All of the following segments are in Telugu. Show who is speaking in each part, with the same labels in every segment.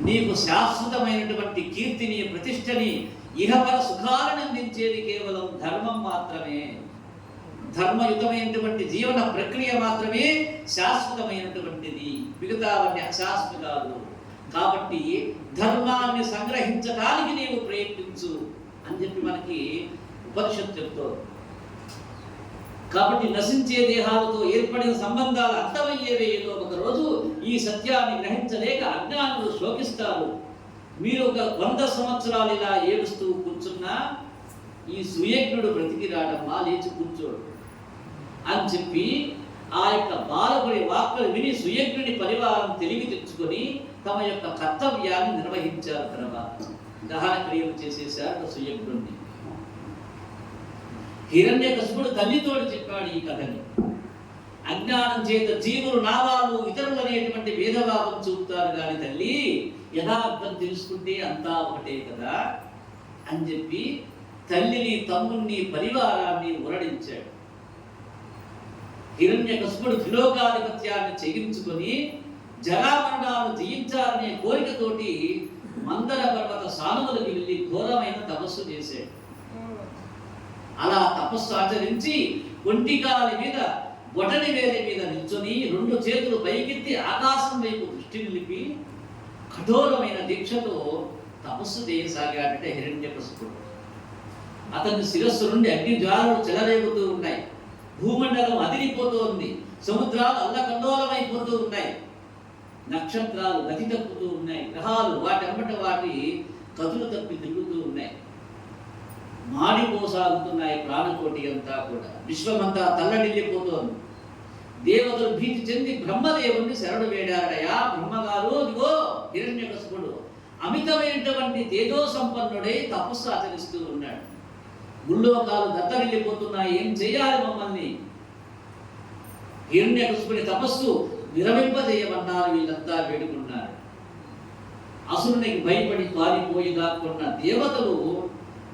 Speaker 1: నీకు శాశ్వతమైనటువంటి కీర్తిని, ప్రతిష్టని, ఇహపర సుఖాలను అందించేది కేవలం ధర్మం మాత్రమే. ధర్మయుతమైనటువంటి జీవన ప్రక్రియ మాత్రమే శాశ్వతమైనటువంటిది, మిగతావన్నీ అశాశ్వతాలు. కాబట్టి ధర్మాన్ని సంగ్రహించడానికి నీవు ప్రయత్నించు అని చెప్పి మనకి ఉపనిషత్తు చెప్తోంది. కాబట్టి నశించే దేహాలతో ఏర్పడిన సంబంధాలు అంతమయ్యేవే ఏదో ఒక రోజు. ఈ సత్యాన్ని గ్రహించలేక అజ్ఞానులు శోకిస్తారు. మీరు ఒక 100 సంవత్సరాలు ఇలా ఏడుస్తూ కూర్చున్నా ఈ సుయజ్ఞుడు బ్రతికి రాడమ్మా, లేచి కూర్చోడు అని చెప్పి ఆ యొక్క బాలకుడి వాక్కులు విని సుయజ్ఞుడి పరివారం తెలివి తెచ్చుకొని తమ యొక్క కర్తవ్యాన్ని నిర్వహించారు. తర్వాత దహన క్రియలు చేసేశారు సుయజ్ఞుడిని. హిరణ్యకశిపుడు తల్లితోటి చెప్పాడు ఈ కథని. అజ్ఞానం చేత జీవులు నావాలు ఇతరులు అనేటువంటి భేదభావం చూపుతారు కానీ తల్లి యథార్థం తెలుసుకుంటే అంతా ఒకటే కదా అని చెప్పి తల్లిని, తమ్ముణ్ణి, పరివారాన్ని ఉరడించాడు. హిరణ్యకశిపుడు త్రిలోకాధిపత్యాన్ని చెగించుకొని జరామరణాలను జయించాలనే కోరికతోటి మందర పర్వత సానువులకు వెళ్ళి ఘోరమైన తపస్సు చేశాడు. అలా తపస్సు ఆచరించి ఒంటికాలి మీద బొటని వేలి మీద నిల్చొని 2 చేతులు పైకెత్తి ఆకాశం వైపు దృష్టి నిలిపి కఠోరమైన దీక్షతో తపస్సు చేయసాగాడంటే హిరణ్యకశిపుడు. అతని శిరస్సు నుండి అగ్ని జ్వాలలు చెలరేగుతూ ఉన్నాయి. భూమండలం అదిరిపోతోంది. సముద్రాలు అల్లకల్లోలమైపోతూ ఉన్నాయి. నక్షత్రాలు గతి తప్పుతూ ఉన్నాయి. గ్రహాలు వాటెంబట వాటి కతులు తప్పి తిరుగుతూ ఉన్నాయి. మాడిపోసాగుతున్నాయి ప్రాణకోటి అంతా కూడా. విశ్వమంతా తల్లడిల్లిపోతోంది. దేవతలు భీతి చెంది బ్రహ్మదేవుణ్ణి శరణు వేడారడయా. బ్రహ్మగారు ఇదిగో హిరణ్యకశిపుడు అమితమైనటువంటి తేజో సంపన్నుడై తపస్సు ఆచరిస్తూ ఉన్నాడు. గుళ్ళోకాలు దత్తరిల్లిపోతున్నాయి. ఏం చేయాలి మమ్మల్ని? హిరణ్యకశిపుడి తపస్సు విరమింపజేయమన్నారు. వీళ్ళంతా వేడుకున్నారు. అసురునికి భయపడి పారిపోయి దాక్కున్న దేవతలు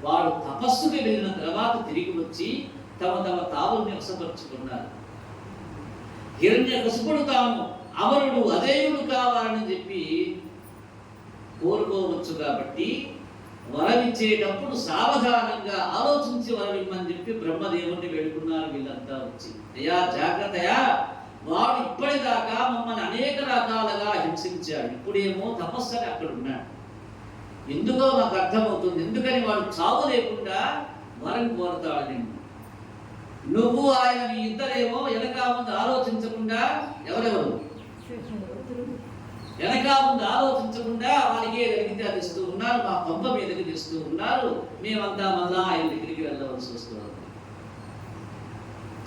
Speaker 1: వాడు తపస్సుకి వెళ్ళిన తర్వాత తిరిగి వచ్చి తమ తావుల్ని వశపరుచుకున్నారు. హిరణ్యకశిపుడు తాను అమరుడు అజేయుడు కావాలని చెప్పి కోరుకోవచ్చు. కాబట్టి వరమిచ్చేటప్పుడు సావధానంగా ఆలోచించి వరమిమ్మని చెప్పి బ్రహ్మదేవుణ్ణి వేడుకున్నారు. వీళ్ళంతా వచ్చి అయ్యా జాగ్రత్తయా, వాడు ఇప్పటిదాకా మమ్మల్ని అనేక రకాలుగా హింసించాడు. ఇప్పుడేమో తపస్సుని అక్కడ ఉన్నాడు. ఎందుకో నాకు అర్థమవుతుంది. ఎందుకని వాడు చావు లేకుండా వరం కోరుతాడు నిన్ను. నువ్వు ఆయన మీ ఇద్దరేమో వెనకా ముందు ఆలోచించకుండా ఎవరెవరు వెనకా ముందు ఆలోచించకుండా వాళ్ళకి ఏది అడిగితే అది ఇస్తూ ఉన్నారు. మా పంప మీదకి తెస్తూ ఉన్నారు. మేమంతా మళ్ళా ఆయన దగ్గరికి వెళ్ళవలసి వస్తున్నారు.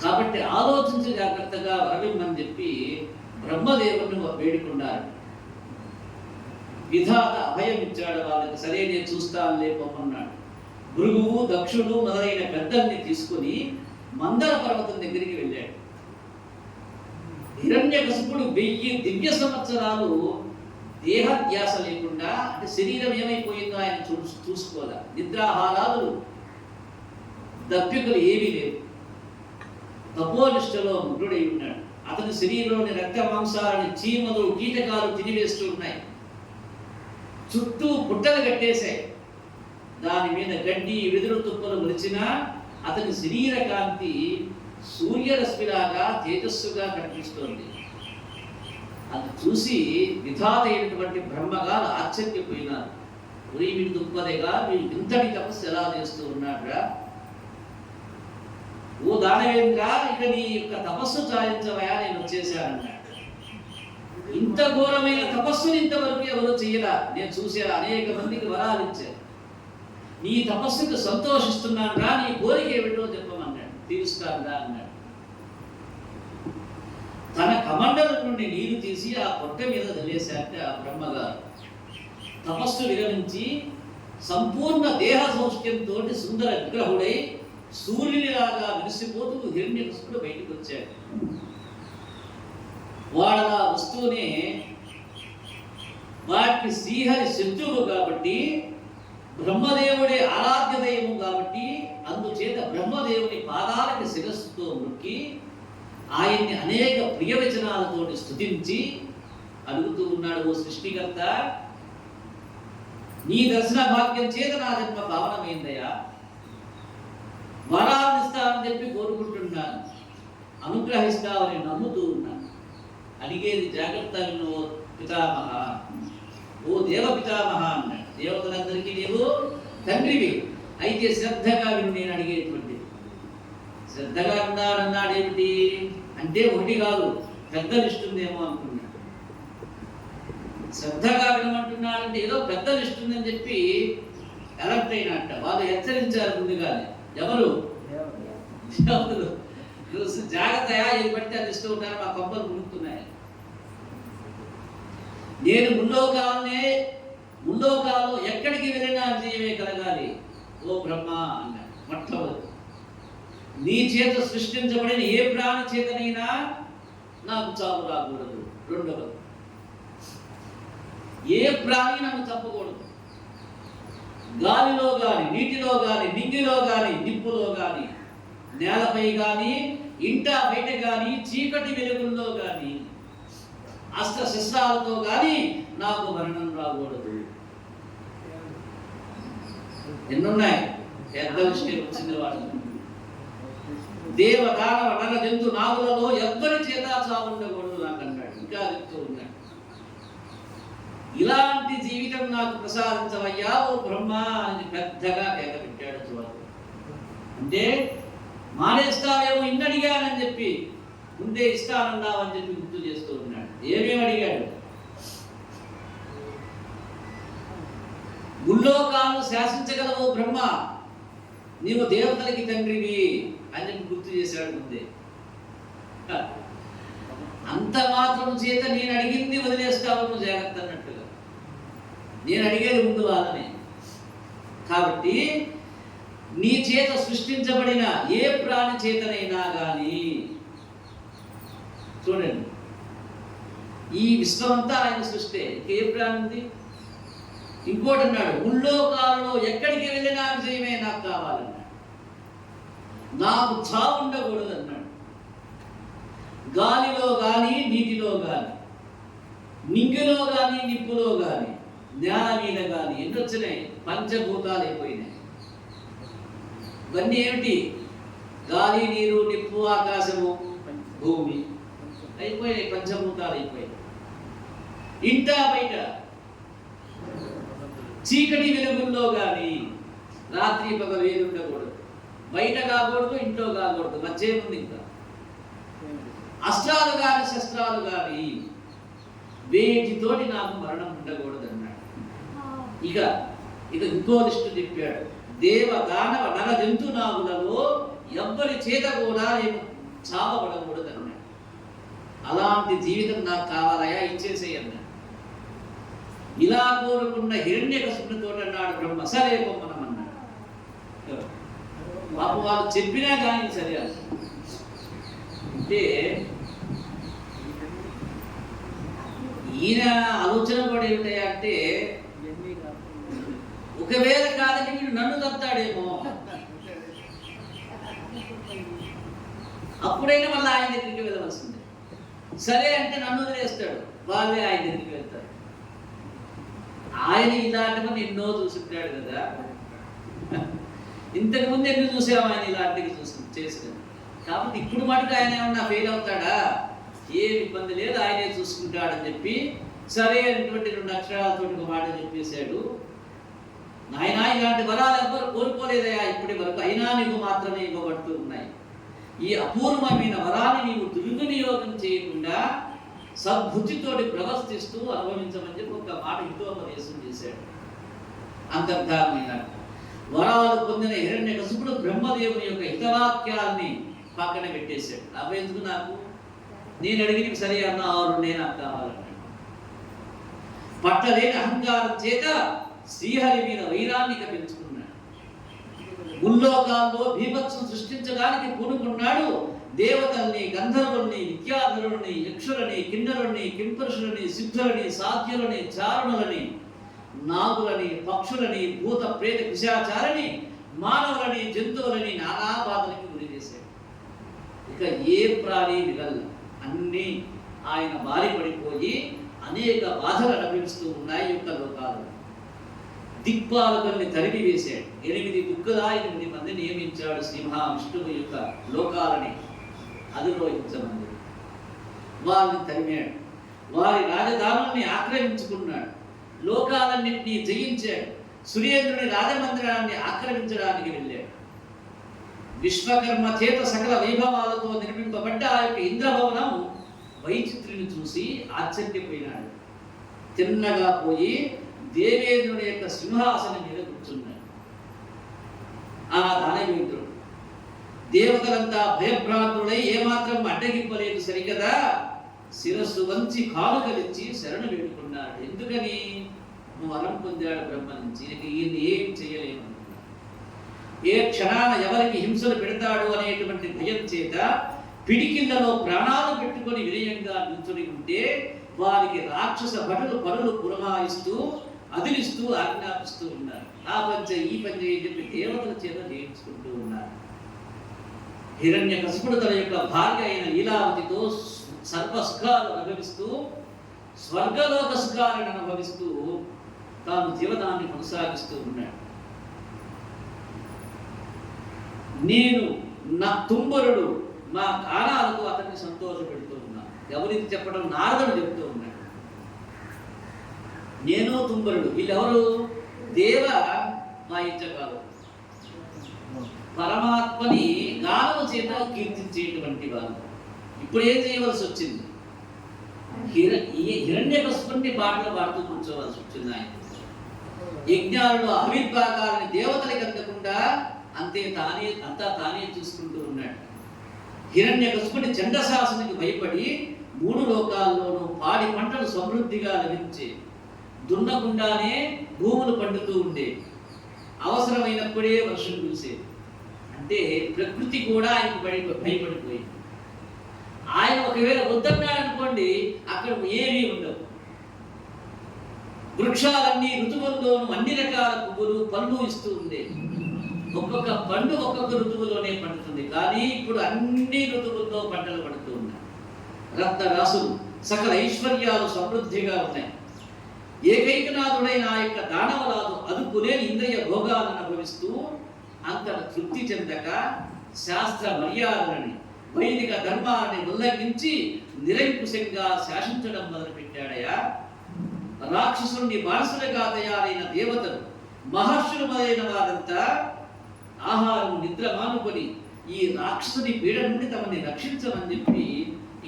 Speaker 1: కాబట్టి ఆలోచించి జాగ్రత్తగా వరమిమ్మని చెప్పి బ్రహ్మదేవుని వేడుకున్నారు. విధాత అభయం ఇచ్చాడు వాళ్ళకి. సరే నేను చూస్తాను లేపమన్నాడు. భృగువు, దక్షుడు మొదలైన పెద్దల్ని తీసుకుని మందర పర్వతం దగ్గరికి వెళ్ళాడు. హిరణ్యకశిపుడు 1000 దివ్య సంవత్సరాలు దేహధ్యాస లేకుండా, అంటే శరీరం ఏమైపోయిందో ఆయన చూసుకోలే. నిద్రాహారాలు, దప్పికలు ఏమీ లేవు. తపోనిష్టలో ముగ్గుడై ఉన్నాడు. అతని శరీరంలోని రక్త మాంసాలని చీమలు, కీటకాలు తినివేస్తూ ఉన్నాయి. చుట్టూ పుట్టలు కట్టేశాయి. దాని మీద గడ్డి, వెదురు తుప్పలు మొలిచినా అతని శరీర కాంతి సూర్యరశ్మిలాగా తేజస్సుగా కనిపిస్తోంది. అది చూసి విధాత అయినటువంటి బ్రహ్మగారు ఆశ్చర్యపోయినారు. వీడి దుప్పదేగా వీడు ఇంతటి తపస్సు ఎలా చేస్తూ ఉన్నాడురా? ఓ దానవేంద్ర, ఇక నీ యొక్క తపస్సు చాలించవయా, నేను వచ్చేసానన్నాడు. ఇంత ఘోరమైన తపస్సుని ఇంతవరకు ఎవరు చెయ్యరా? నేను చూసా, అనేక మందికి వరాలు ఇచ్చారు. నీ తపస్సుకు సంతోషిస్తున్నాను రా, నీ కోరిక ఏమిటో చెప్పమన్నాడు. తీరుస్తాను రా అన్నాడు. తన కమండలం నుండి నీరు తీసి ఆ పొట్ట మీద చల్లేశాక ఆ బ్రహ్మగారు తపస్సు విరమించి సంపూర్ణ దేహ సౌష్ఠ్యంతో సుందర విగ్రహుడై సూర్యునిలాగా విరిసిపోతూ హిరణ్యకశిపుడు బయటకు వచ్చాడు. వాడలా వస్తూనే వాటికి శ్రీహరి శత్రువు కాబట్టి, బ్రహ్మదేవుడే ఆరాధ్య దైవం కాబట్టి, అందుచేత బ్రహ్మదేవుని పాదాలకి శిరస్సుతో నొక్కి ఆయన్ని అనేక ప్రియవచనాలతోటి స్తుతించి అడుగుతూ ఉన్నాడు. ఓ సృష్టికర్త, నీ దర్శన భాగ్యం చేత నా జన్మ పావనమైందయ్యా, వరాలను ఇస్తావని చెప్పి కోరుకుంటున్నాను, అనుగ్రహిస్తావని నమ్ముతూ ఉన్నాను. అడిగేది జాగ్రత్త విను ఓ పితామహ, ఓ దేవ పితామహ అన్నాడు. దేవతలందరికీ నీవు తండ్రివి, అయితే శ్రద్ధగా విను నేను అడిగేటువంటి. శ్రద్ధగా ఉన్నాడన్నాడేమిటి అంటే ఒకటి కాదు, పెద్ద లిస్ట్ ఉందేమో అనుకున్నాడు. శ్రద్ధగా వినమంటున్నాడంటే ఏదో పెద్ద లిస్ట్ ఉందని చెప్పి అలర్ట్ అయినట్ట. వాళ్ళు హెచ్చరించారు ముందుగానే. ఎవరు? దేవతలు. జాగ్రత్తగా ఏది పడితే అది ఇస్తూ ఉంటారు, మా కొంపలు మునుగుతున్నాయి. నేను ముల్లోకాలలో ఎక్కడికి వెళ్ళినా విజయమే కలగాలి ఓ బ్రహ్మ అన్నాడు. మొట్టమొదటి నీ చేత సృష్టించబడిన ఏ ప్రాణి చేతనైనా నాకు చావు రాకూడదు. రెండవది ఏ ప్రాణి నన్ను చంపకూడదు. గాలిలో గాని, నీటిలో గాని, నింగిలో గాని, నిప్పులో గాని, నేలపై గాని, ఇంట బయట గాని, చీకటి వెలుగుల్లో గాని, అస్త్ర శస్త్రాలతో గాని నాకు మరణం రాకూడదు. ఎన్నున్నాయి? పెద్ద విషయం వచ్చింది వాళ్ళు. దేవ దానవ నర జంతు నాగులలో ఎవ్వరి చేత చావు ఉండకూడదు నాకు అన్నాడు. ఇంకా చెప్తూ ఉన్నాడు, ఇలాంటి జీవితం నాకు ప్రసాదించవయ్యా ఓ బ్రహ్మ అని పెద్దగా కేక పెట్టాడు. చూడాలి అంటే మానేస్తావేమో ఇన్నడిగానని చెప్పి ముందే ఇస్తానన్నావని చెప్పి గుర్తు చేస్తూ ఉన్నాడు. ఏమేమి అడిగాడు? ముల్లోకాలను శాసించగలవు బ్రహ్మ, నీవు దేవతలకి తండ్రివి అని చెప్పి గుర్తు చేశాడు ముందే. అంత మాత్రం చేత నేను అడిగింది వదిలేస్తావు జాగ్రత్త అన్నట్టుగా. నేను అడిగేది ముందు వాళ్ళని. కాబట్టి నీ చేత సృష్టించబడిన ఏ ప్రాణి చేతనైనా కానీ, చూడండి ఈ విశ్వమంతా ఆయన సృష్టి, ఏ ప్రాణి ఉంది? ఇంకోటి అన్నాడు, ముల్లోకాలలో ఎక్కడికి వెళ్ళినా విజయమే నాకు కావాలన్నాడు. నాకు చావు ఉండకూడదు అన్నాడు. గాలిలో కానీ, నీటిలో కానీ, నింగిలో కానీ, నిప్పులో కానీ, నేల మీద కానీ ఎన్ని వచ్చినాయి? పంచభూతాలు అయిపోయినాయి. ఇవన్నీ ఏమిటి? గాలి, నీరు, నిప్పు, ఆకాశము, భూమి అయిపోయినాయి, పంచభూతాలు అయిపోయినాయి. ఇంట బయట, చీకటి వెలుగుల్లో కానీ, రాత్రి పగ వేరు ఉండకూడదు. బయట కాకూడదు, ఇంట్లో కాకూడదు, మధ్య ఉంది. ఇంకా అస్త్రాలు కానీ శస్త్రాలు కానీ వేటితోటి నాకు మరణం ఉండకూడదు అన్నాడు. ఇక ఇంకో లిస్టు చెప్పాడు, దేవ దానవ నర జంతు నాగులలో ఎవ్వరి చేత కూడా నేను చావబడకూడదు అన్నాడు. అలాంటి జీవితం నాకు కావాలయా, ఇచ్చేసేయి అన్నాడు. ఇలా కోరుకున్న హిరణ్యకశిపునితో అన్నాడు బ్రహ్మ, సరే పొమ్మనం అన్నాడు. పాపం వాళ్ళు చెప్పినా కానీ సరే అంటే ఈయన ఆలోచన కూడా ఏమిటంటే, ఒకవేళ కాదని వీడు నన్ను తప్పుతాడేమో, అప్పుడైనా మళ్ళీ ఆయన దగ్గరికి వెళ్ళవలసిందే. సరే అంటే నన్ను వదిలేస్తాడు, వాళ్ళే ఆయన దగ్గరికి వెళ్తారు. ఆయన ఇలాంటివన్నీ ఎన్నో చూసుంటాడు కదా. ఇంతకు ముందు ఎన్ని చూసాము ఆయన ఇలాంటివి చేసిన. కాబట్టి ఇప్పుడు మటుకు ఆయన ఏమన్నా ఫెయిల్ అవుతాడా? ఏం ఇబ్బంది లేదు, ఆయనే చూసుకుంటాడని చెప్పి సరే అనేటువంటి 2 అక్షరాలతో ఒక మాట చెప్పేశాడు. నాయన ఇలాంటి వరాలు ఎవ్వరు కోరుకోలేదయా ఇప్పటి వరకు, అయినా నీకు మాత్రమే ఇవ్వబడుతూ ఉన్నాయి. ఈ అపూర్వమైన వరాన్ని నీవు దుర్వినియోగం చేయకుండా సద్బుద్ధితోటి ప్రవర్తిస్తూ అనుభవించమని చెప్పి ఒక మాట హితోపదేశం చేశాడు. అంతర్ధానమైన వరాలు పొందిన హిరణ్యకశిపుడు బ్రహ్మదేవుని యొక్క హితవాక్యాన్ని పక్కన పెట్టేశాడు. అవి ఎందుకు నాకు, నేను అడిగి సరే అన్న 6 నాకు కావాలన్నాడు. పట్టలేని అహంకారం చేత శ్రీహరి మీద వైరాన్ని పెంచుకున్నాడు. ముల్లోకాల్లో భీభత్సం సృష్టించడానికి పూనుకున్నాడు. దేవతల్ని, గంధర్వుల్ని, విద్యాధరుల్ని, యక్షులని, కిన్నరుల్ని, కింపురుషులని, సిద్ధులని, సాధ్యులని, చారుణులని, నాగులని, పక్షులని, భూత ప్రేత పిశాచాలని, మానవులని, జంతువులని నానా బాధలకి గురి చేశాడు. ఇక ఏ ప్రాణి మిగల అన్నీ ఆయన బారి పడిపోయి అనేక బాధలు అనుభవిస్తూ ఉన్నాయి యొక్క లోకాలు. దిక్పాలకుల్ని తరిమి వేశాడు. 8 మంది నియమించాడు శ్రీ మహావిష్ణువు యొక్క లోకాలని అధిరోహించమని. వారిని తరిమాడు, వారి రాజధానుల్ని ఆక్రమించుకున్నాడు, లోకాలన్నింటినీ జయించాడు, సురేంద్రుని రాజమందిరాన్ని ఆక్రమించడానికి వెళ్ళాడు. విశ్వకర్మ చేత సకల వైభవాలతో నిర్మింపబడ్డ ఆ యొక్క ఇంద్రభవనం వైచిత్రుని చూసి ఆశ్చర్యపోయినాడు. తిన్నగా పోయి దేవేంద్రుని యొక్క సింహాసనం మీద కూర్చున్నాడు. ఆ దానవేంద్రుడు దేవతలంతా భయభ్రాంతుడై ఏమాత్రం అడ్డగింపలేదు సరికదా, శిరస్సు వంచి కానుకలిచ్చి శరణు వేడుకున్నాడు. ఎందుకని? వరం పొందాడు బ్రహ్మ నుంచి, ఈయన్ని ఏం చేయలేము. ఏ క్షణాన ఎవరికి హింసలు పెడతాడు అనేటువంటి భయం చేత పిడికిళ్లలో ప్రాణాలు పెట్టుకొని వినయంగా నిల్చొని ఉంటే వారికి రాక్షస భటులు పనులు పురమాయిస్తూ అదిలిస్తూ ఆజ్ఞాపిస్తూ ఉన్నారు. ఆ పంచ ఈ పంచ అని చెప్పి దేవతల చేత చేయించుకుంటూ ఉన్నారు. హిరణ్యకశిపుడు తన యొక్క భార్య అయిన లీలావతితో సర్వ సుఖాలు అనుభవిస్తూ స్వర్గలోక సుఖాలను అనుభవిస్తూ తాను జీవనాన్ని కొనసాగిస్తూ ఉన్నాడు. నేను నా తుంబరుడు మా గానాలతో అతన్ని సంతోష పెడుతూ ఉన్నాను. ఎవరికి చెప్పడం? నారదుడు చెప్తూ ఉన్నాడు. నేను తుంబరుడు, వీళ్ళెవరు? దేవ వాయించగలరు, పరమాత్మని గానము చేత కీర్తించేటువంటి వారు. ఇప్పుడు ఏం చేయవలసి వచ్చింది? హిరణ్యకశిపుని పాటలు పాడుతూ కూర్చోవలసి వచ్చింది. ఆయన యజ్ఞాలలో ఆవిర్భాగాలని దేవతలకు అందకుండా అంతా తానే చూసుకుంటూ ఉన్నాడు. హిరణ్యకశిపుని చండశాసనకి భయపడి 3 లోకాల్లోనూ పాడి పంటలు సమృద్ధిగా లభించే, దున్నకుండానే భూములు పండుతూ ఉండే, అవసరమైనప్పుడే వర్షం కురిసేది. అంటే ప్రకృతి కూడా ఆయనకు భయపడిపోయింది. ఆయన ఒకవేళ వద్దన్నాడు అనుకోండి, అక్కడ ఏమీ ఉండవు. వృక్షాలన్నీ ఋతువుల్లోనూ అన్ని రకాల పువ్వులు పళ్ళు ఇస్తూ ఉండేది. ఒక్కొక్క పండు ఒక్కొక్క ఋతువులోనే పండుతుంది. కానీ ఇప్పుడు అన్ని ఋతువుల్లో పంటలు పడుతూ ఉన్నాయి. రత్న రాసులు సకల ఐశ్వర్యాలు సమృద్ధిగా ఉన్నాయి. ఏకైకనాథుడైన ఆ యొక్క దానవరాజు అదుపులేని ఇంద్రియ భోగాలను అనుభవిస్తూ అంత తృప్తి చెందక శాస్త్ర మర్యాదలని వైదిక ధర్మాలని ఉల్లంఘించి నిరంకుశంగా శాసించడం మొదలుపెట్టాడయా. రాక్షసుని బానిసలుగా తయారైన దేవతలు మహర్షులు మొదలైన వారంతా ఆహారం నిద్ర మానుకొని ఈ రాక్షసుని పీడ నుండి తమని రక్షించమని చెప్పి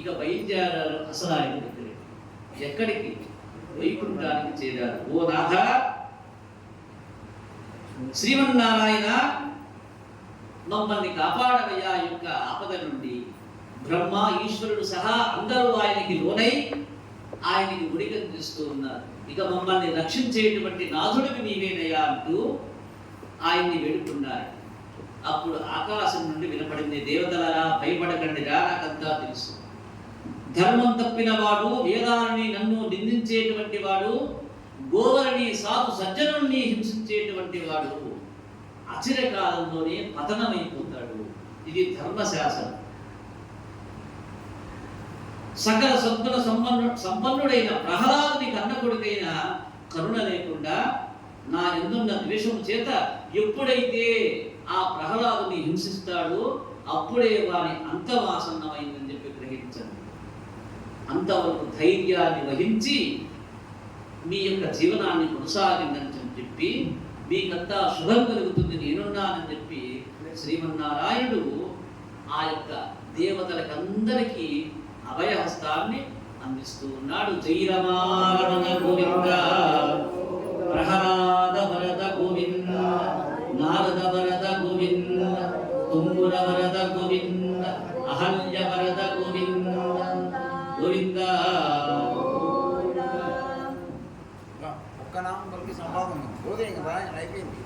Speaker 1: ఇక బయలుదేరారు. అసలు ఆయన దగ్గర ఎక్కడికి? వైకుంఠానికి చేరారు. ఓ నాథ శ్రీమన్నారాయణ, మమ్మల్ని కాపాడవయ్యా యొక్క ఆపద నుండి. బ్రహ్మ ఈశ్వరుడు సహా అందరూ ఆయనకి లోనై ఆయనకి ఉడికందిస్తూ ఉన్నారు. ఇక మమ్మల్ని రక్షించేటువంటి నాథుడికి నీవేనయ్యా అంటూ ఆయన్ని వేడుకున్నారు. అప్పుడు ఆకాశం నుండి వినపడింది, దేవతలరా భయపడకండి రా, నాకంతా తెలుసు. ధర్మం తప్పిన వాడు, వేదాలని నన్ను నిందించేటువంటి వాడు, గోవరిని సాధు సజ్జనుల్ని హింసించేటువంటి వాడు అచిరకాలంలోనే పతనమైపోతాడు. ఇది ధర్మశాసనం. సకల సద్గుణ సంపన్నుడైన ప్రహ్లాదుని కన్న కొడుకైన కరుణ లేకుండా నా ఎందున్న ద్వేషము చేత ఎప్పుడైతే ఆ ప్రహ్లాదుని హింసిస్తాడో అప్పుడే వారి అంతమాసన్నమైందని చెప్పి గ్రహించండి. అంతవరకు ధైర్యాన్ని వహించి మీ యొక్క జీవనాన్ని కొనసాగిందని చెప్పి మీకంతా శుభం కలుగుతుంది, నేనున్నానని చెప్పి శ్రీమన్నారాయణుడు ఆ యొక్క దేవతలకందరికీ అభయహస్తాన్ని అందిస్తూ ఉన్నాడు. జైరమారణ గోవింద, ప్రహ్లాద వరద గోవింద, నారద వరద గోవింద, తుంబుర వరద గోవింద, అహల్య వరద గోవింద గోవింద.
Speaker 2: ఒక్క నామం కలిగి సంపాదన అయిపోయింది.